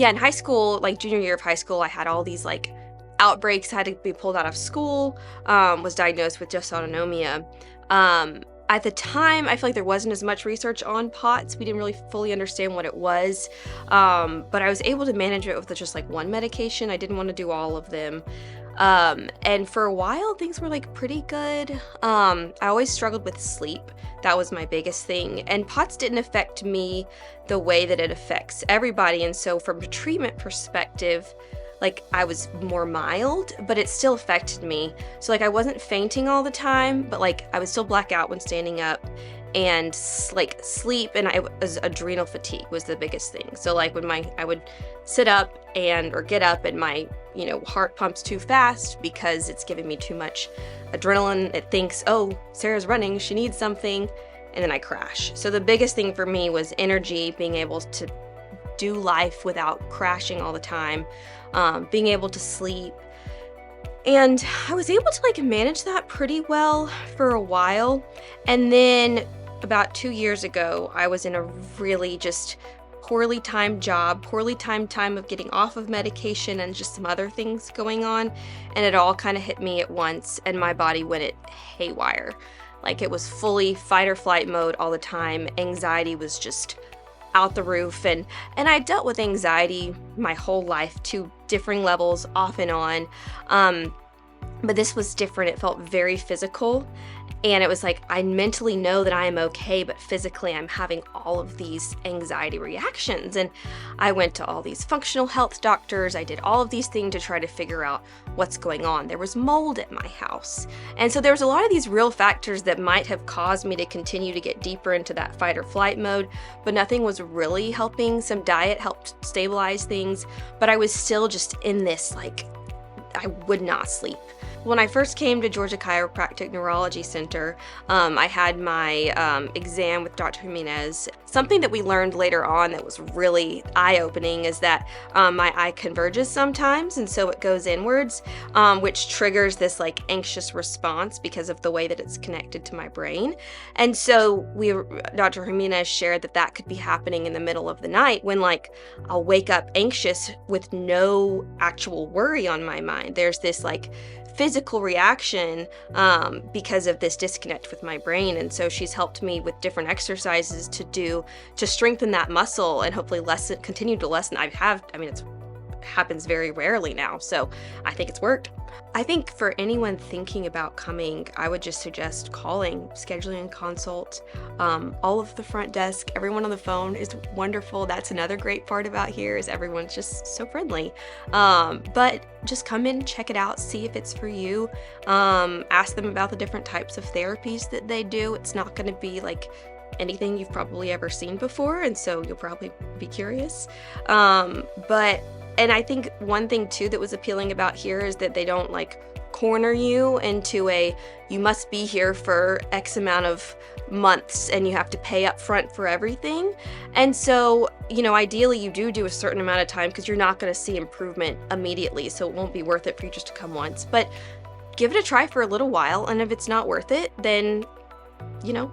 yeah, in high school, like junior year of high school, I had all these like outbreaks. I had to be pulled out of school, was diagnosed with dysautonomia. At the time, I feel like there wasn't as much research on POTS. We didn't really fully understand what it was, but I was able to manage it with just like one medication. I didn't want to do all of them. And for a while, things were like pretty good. I always struggled with sleep. That was my biggest thing. And POTS didn't affect me the way that it affects everybody. And so from a treatment perspective, like I was more mild, but it still affected me. So like I wasn't fainting all the time, but like I would still black out when standing up, and like sleep, and I was adrenal fatigue was the biggest thing. So like when I would sit up or get up and my, heart pumps too fast because it's giving me too much adrenaline. It thinks, oh, Sarah's running, she needs something, and then I crash. So the biggest thing for me was energy, being able to do life without crashing all the time, being able to sleep. And I was able to like manage that pretty well for a while. And then about 2 years ago, I was in a really just poorly timed job, poorly timed time of getting off of medication and just some other things going on. And it all kind of hit me at once, and my body went haywire. Like it was fully fight or flight mode all the time. Anxiety was just out the roof, and I dealt with anxiety my whole life to differing levels, off and on, but this was different. It felt very physical, and it was like I mentally know that I am okay, but physically I'm having all of these anxiety reactions. And I went to all these functional health doctors. I did all of these things to try to figure out what's going on. There was mold at my house, and so there was a lot of these real factors that might have caused me to continue to get deeper into that fight or flight mode, but nothing was really helping. Some diet helped stabilize things, but I was still just in this, like, I would not sleep. When I first came to Georgia Chiropractic Neurology Center, I had my exam with Dr. Jimenez. Something that we learned later on that was really eye-opening is that my eye converges sometimes, and so it goes inwards, which triggers this like anxious response because of the way that it's connected to my brain. And so Dr. Jimenez shared that could be happening in the middle of the night when like I'll wake up anxious with no actual worry on my mind. There's this like physical reaction because of this disconnect with my brain. And so she's helped me with different exercises to strengthen that muscle and hopefully continue to lessen. It happens very rarely now, so I think it's worked. I think for anyone thinking about coming, I would just suggest calling, scheduling a consult. All of the front desk, everyone on the phone is wonderful. That's another great part about here is everyone's just so friendly. But just come in, check it out, see if it's for you. Ask them about the different types of therapies that they do. It's not going to be like anything you've probably ever seen before, and so you'll probably be curious. And I think one thing too that was appealing about here is that they don't like corner you into you must be here for X amount of months and you have to pay up front for everything. And so, ideally you do a certain amount of time because you're not going to see improvement immediately. So it won't be worth it for you just to come once, but give it a try for a little while. And if it's not worth it, then, you know.